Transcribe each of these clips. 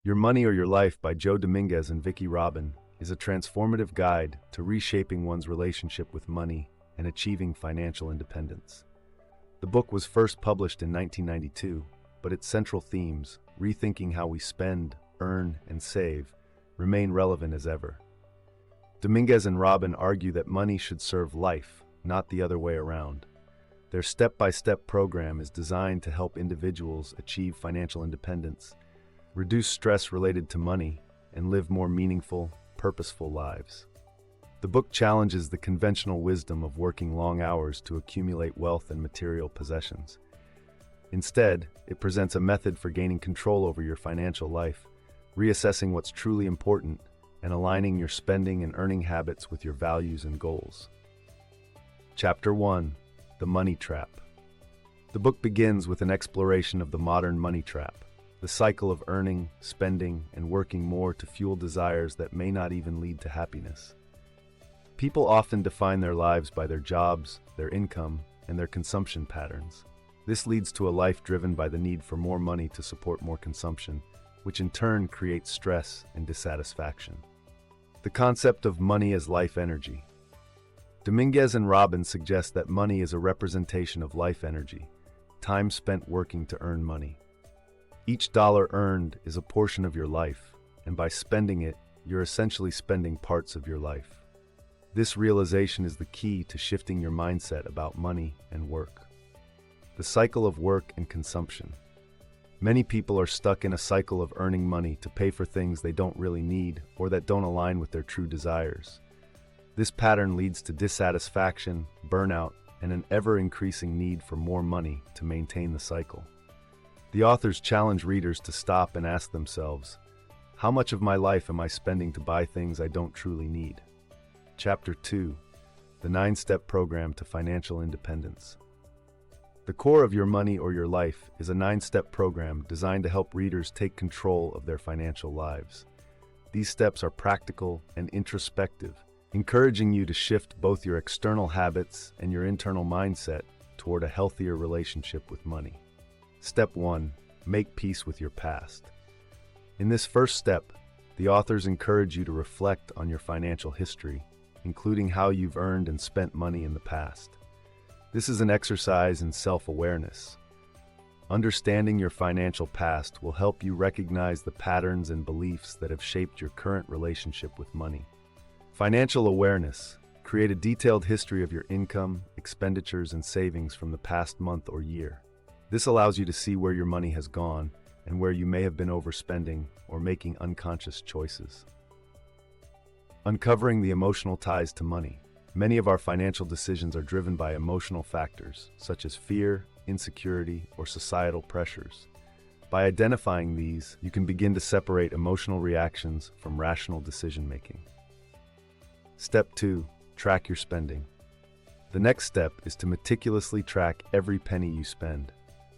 Your Money or Your Life by Joe Dominguez and Vicki Robin is a transformative guide to reshaping one's relationship with money and achieving financial independence. The book was first published in 1992, but its central themes, rethinking how we spend, earn, and save, remain relevant as ever. Dominguez and Robin argue that money should serve life, not the other way around. Their step-by-step program is designed to help individuals achieve financial independence, reduce stress related to money, and live more meaningful, purposeful lives. The book challenges the conventional wisdom of working long hours to accumulate wealth and material possessions. Instead, it presents a method for gaining control over your financial life, reassessing what's truly important, and aligning your spending and earning habits with your values and goals. Chapter 1: The Money Trap. The book begins with an exploration of the modern money trap, the cycle of earning, spending, and working more to fuel desires that may not even lead to happiness. People often define their lives by their jobs, their income, and their consumption patterns. This leads to a life driven by the need for more money to support more consumption, which in turn creates stress and dissatisfaction. The concept of money as life energy. Dominguez and Robin suggest that money is a representation of life energy, time spent working to earn money. Each dollar earned is a portion of your life, and by spending it, you're essentially spending parts of your life. This realization is the key to shifting your mindset about money and work. The cycle of work and consumption. Many people are stuck in a cycle of earning money to pay for things they don't really need or that don't align with their true desires. This pattern leads to dissatisfaction, burnout, and an ever-increasing need for more money to maintain the cycle. The authors challenge readers to stop and ask themselves, how much of my life am I spending to buy things I don't truly need? Chapter 2: The 9-Step Program to Financial Independence. The core of Your Money or Your Life is a 9-step program designed to help readers take control of their financial lives. These steps are practical and introspective, encouraging you to shift both your external habits and your internal mindset toward a healthier relationship with money. Step 1: Make peace with your past. In this first step, the authors encourage you to reflect on your financial history, including how you've earned and spent money in the past. This is an exercise in self-awareness. Understanding your financial past will help you recognize the patterns and beliefs that have shaped your current relationship with money. Financial awareness. Create a detailed history of your income, expenditures, and savings from the past month or year. This allows you to see where your money has gone and where you may have been overspending or making unconscious choices. Uncovering the emotional ties to money. Many of our financial decisions are driven by emotional factors, such as fear, insecurity, or societal pressures. By identifying these, you can begin to separate emotional reactions from rational decision-making. Step 2: Track your spending. The next step is to meticulously track every penny you spend.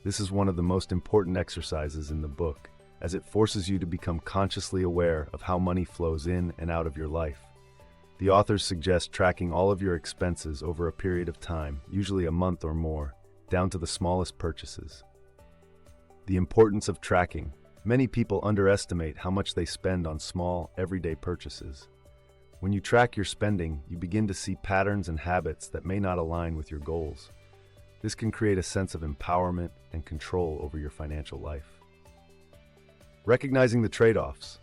This is one of the most important exercises in the book, as it forces you to become consciously aware of how money flows in and out of your life. The authors suggest tracking all of your expenses over a period of time, usually a month or more, down to the smallest purchases. The importance of tracking. Many people underestimate how much they spend on small, everyday purchases. When you track your spending, you begin to see patterns and habits that may not align with your goals. This can create a sense of empowerment and control over your financial life. Recognizing the trade-offs.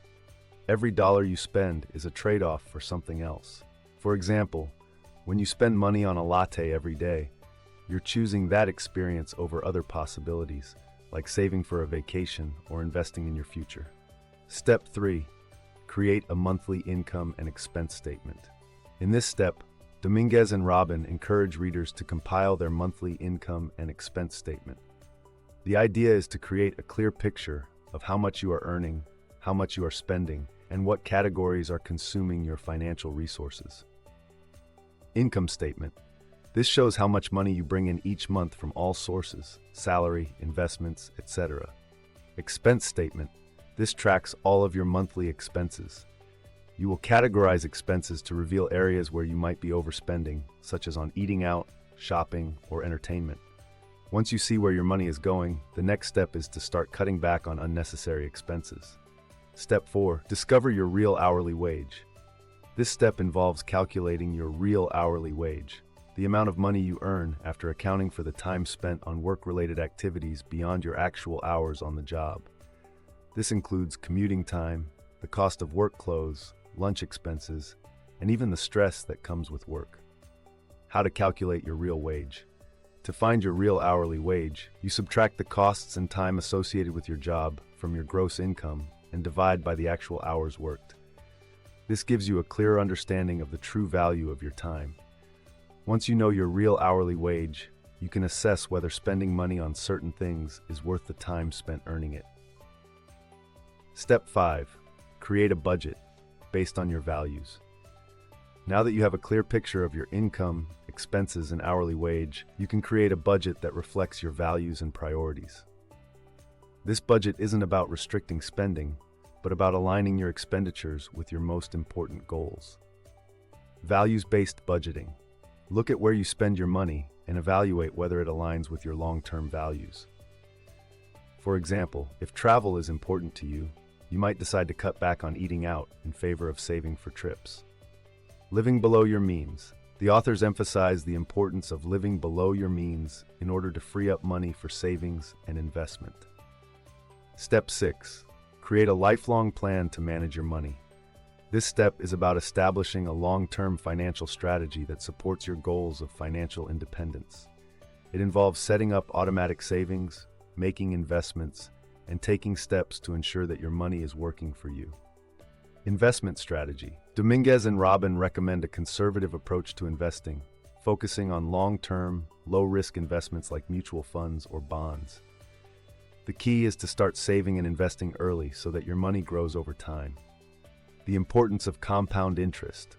Every dollar you spend is a trade-off for something else. For example, when you spend money on a latte every day, you're choosing that experience over other possibilities, like saving for a vacation or investing in your future. Step 3: Create a monthly income and expense statement. In this step, Dominguez and Robin encourage readers to compile their monthly income and expense statement. The idea is to create a clear picture of how much you are earning, how much you are spending, and what categories are consuming your financial resources. Income statement. This shows how much money you bring in each month from all sources, salary, investments, etc. Expense statement. This tracks all of your monthly expenses. You will categorize expenses to reveal areas where you might be overspending, such as on eating out, shopping, or entertainment. Once you see where your money is going, the next step is to start cutting back on unnecessary expenses. Step 4. Discover your real hourly wage. This step involves calculating your real hourly wage, the amount of money you earn after accounting for the time spent on work-related activities beyond your actual hours on the job. This includes commuting time, the cost of work clothes, lunch expenses, and even the stress that comes with work. How to calculate your real wage. To find your real hourly wage, you subtract the costs and time associated with your job from your gross income and divide by the actual hours worked. This gives you a clearer understanding of the true value of your time. Once you know your real hourly wage, you can assess whether spending money on certain things is worth the time spent earning it. Step 5. Create a budget based on your values. Now that you have a clear picture of your income, expenses, and hourly wage, you can create a budget that reflects your values and priorities. This budget isn't about restricting spending, but about aligning your expenditures with your most important goals. Values-based budgeting. Look at where you spend your money and evaluate whether it aligns with your long-term values. For example, if travel is important to you, you might decide to cut back on eating out in favor of saving for trips. Living below your means. The authors emphasize the importance of living below your means in order to free up money for savings and investment. Step 6. Create a lifelong plan to manage your money. This step is about establishing a long-term financial strategy that supports your goals of financial independence. It involves setting up automatic savings, making investments, and taking steps to ensure that your money is working for you. Investment strategy. Dominguez and Robin recommend a conservative approach to investing, focusing on long-term, low-risk investments like mutual funds or bonds. The key is to start saving and investing early so that your money grows over time. The importance of compound interest.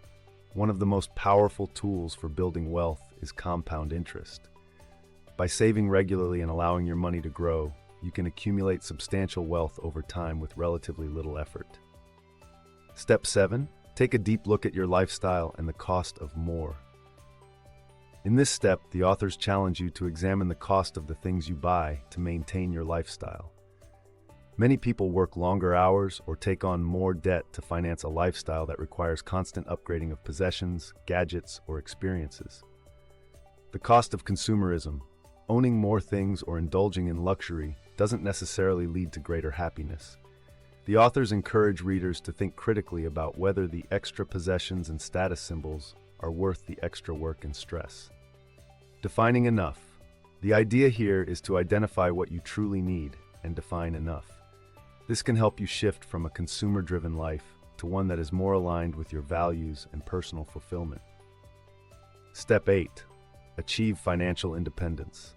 One of the most powerful tools for building wealth is compound interest. By saving regularly and allowing your money to grow, you can accumulate substantial wealth over time with relatively little effort. Step 7. Take a deep look at your lifestyle and the cost of more. In this step, the authors challenge you to examine the cost of the things you buy to maintain your lifestyle. Many people work longer hours or take on more debt to finance a lifestyle that requires constant upgrading of possessions, gadgets, or experiences. The cost of consumerism. Owning more things or indulging in luxury doesn't necessarily lead to greater happiness. The authors encourage readers to think critically about whether the extra possessions and status symbols are worth the extra work and stress. Defining enough. The idea here is to identify what you truly need and define enough. This can help you shift from a consumer-driven life to one that is more aligned with your values and personal fulfillment. Step 8. Achieve financial independence.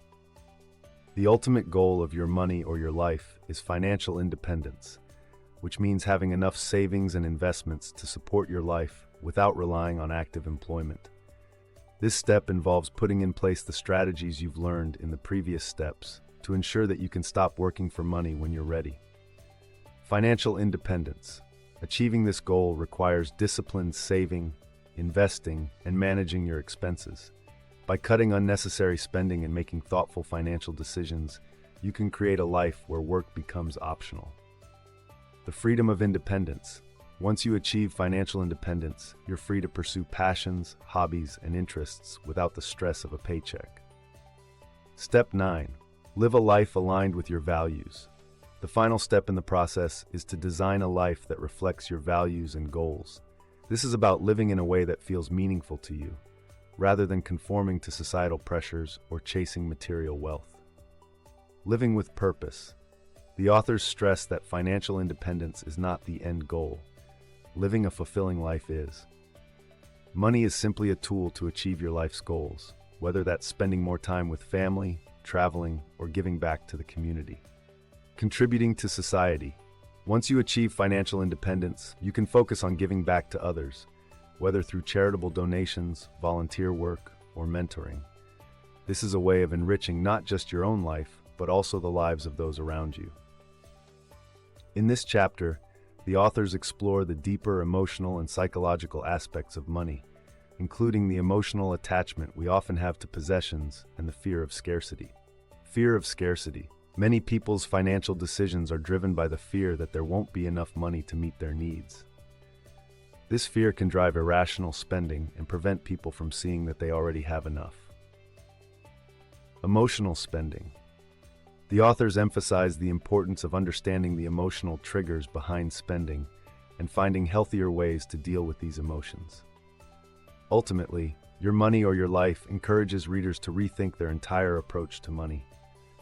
The ultimate goal of your money or your life is financial independence, which means having enough savings and investments to support your life without relying on active employment. This step involves putting in place the strategies you've learned in the previous steps to ensure that you can stop working for money when you're ready. Financial independence. Achieving this goal requires disciplined saving, investing, and managing your expenses. By cutting unnecessary spending and making thoughtful financial decisions, you can create a life where work becomes optional. The freedom of independence. Once you achieve financial independence, you're free to pursue passions, hobbies, and interests without the stress of a paycheck. Step 9. Live a life aligned with your values. The final step in the process is to design a life that reflects your values and goals. This is about living in a way that feels meaningful to you, rather than conforming to societal pressures or chasing material wealth. Living with purpose. The authors stress that financial independence is not the end goal. Living a fulfilling life is. Money is simply a tool to achieve your life's goals, whether that's spending more time with family, traveling, or giving back to the community. Contributing to society. Once you achieve financial independence, you can focus on giving back to others, whether through charitable donations, volunteer work, or mentoring. This is a way of enriching not just your own life, but also the lives of those around you. In this chapter, the authors explore the deeper emotional and psychological aspects of money, including the emotional attachment we often have to possessions and the fear of scarcity. Fear of scarcity. Many people's financial decisions are driven by the fear that there won't be enough money to meet their needs. This fear can drive irrational spending and prevent people from seeing that they already have enough. Emotional spending. The authors emphasize the importance of understanding the emotional triggers behind spending and finding healthier ways to deal with these emotions. Ultimately, Your Money or Your Life encourages readers to rethink their entire approach to money.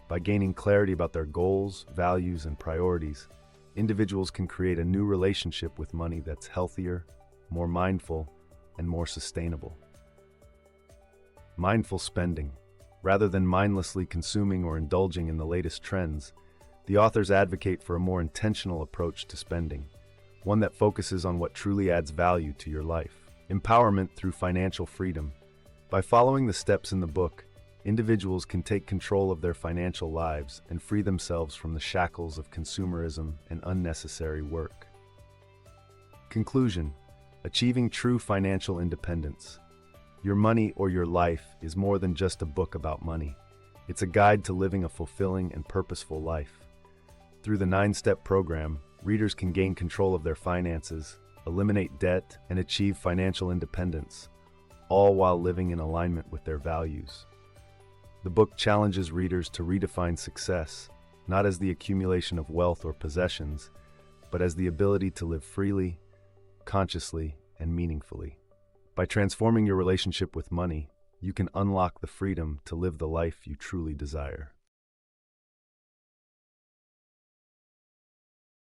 By gaining clarity about their goals, values, and priorities, individuals can create a new relationship with money that's healthier, more mindful, and more sustainable. Mindful spending. Rather than mindlessly consuming or indulging in the latest trends, the authors advocate for a more intentional approach to spending, one that focuses on what truly adds value to your life. Empowerment through financial freedom. By following the steps in the book, individuals can take control of their financial lives and free themselves from the shackles of consumerism and unnecessary work. Conclusion: achieving true financial independence. Your Money or Your Life is more than just a book about money. It's a guide to living a fulfilling and purposeful life. Through the 9-step program, readers can gain control of their finances, eliminate debt, and achieve financial independence, all while living in alignment with their values. The book challenges readers to redefine success, not as the accumulation of wealth or possessions, but as the ability to live freely, consciously, and meaningfully. By transforming your relationship with money, you can unlock the freedom to live the life you truly desire.